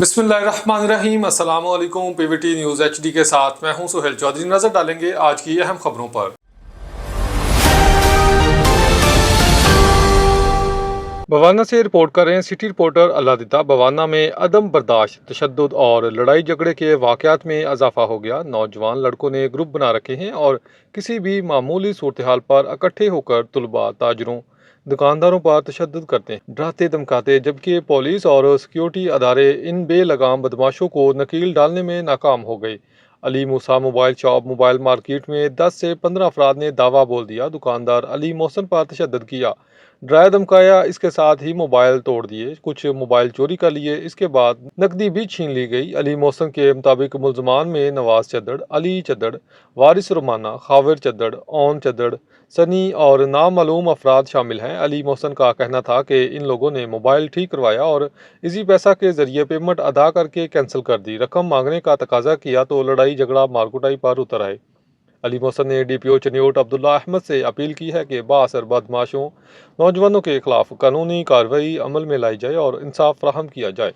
بسم اللہ الرحمن الرحیم۔ السلام علیکم۔ P V T news H D کے ساتھ میں ہوں سہیل چودھری۔ نظر ڈالیں گے آج کی اہم خبروں پر۔ بوانہ سے رپورٹ کر رہے ہیں سٹی رپورٹر اللہ دیتا۔ بوانہ میں عدم برداشت، تشدد اور لڑائی جھگڑے کے واقعات میں اضافہ ہو گیا۔ نوجوان لڑکوں نے گروپ بنا رکھے ہیں اور کسی بھی معمولی صورتحال پر اکٹھے ہو کر طلباء، تاجروں، دکانداروں پر تشدد کرتے ہیں، ڈراتے دھمکاتے، جبکہ پولیس اور سیکیورٹی ادارے ان بے لگام بدماشوں کو نکیل ڈالنے میں ناکام ہو گئے۔ علی موسیٰ موبائل شاپ موبائل مارکیٹ میں 10 سے 15 افراد نے دعویٰ بول دیا، دکاندار علی محسن پر تشدد کیا، ڈرایا دھمکایا، اس کے ساتھ ہی موبائل توڑ دیے، کچھ موبائل چوری کر لیے، اس کے بعد نقدی بھی چھین لی گئی۔ علی محسن کے مطابق ملزمان میں نواز چدڑ، علی چدڑ، وارث رومانہ، خاور چدڑ، اون چدڑ، سنی اور نامعلوم افراد شامل ہیں۔ علی محسن کا کہنا تھا کہ ان لوگوں نے موبائل ٹھیک کروایا اور اسی پیسہ کے ذریعے پیمنٹ ادا کر کے کینسل کر دی، رقم مانگنے کا تقاضا کیا تو لڑائی جھگڑا مارکوٹائی پر اتر آئے۔ علی محسن نے ڈی پی او چنیوٹ عبداللہ احمد سے اپیل کی ہے کہ بااثر بدماشوں نوجوانوں کے خلاف قانونی کارروائی عمل میں لائی جائے اور انصاف فراہم کیا جائے۔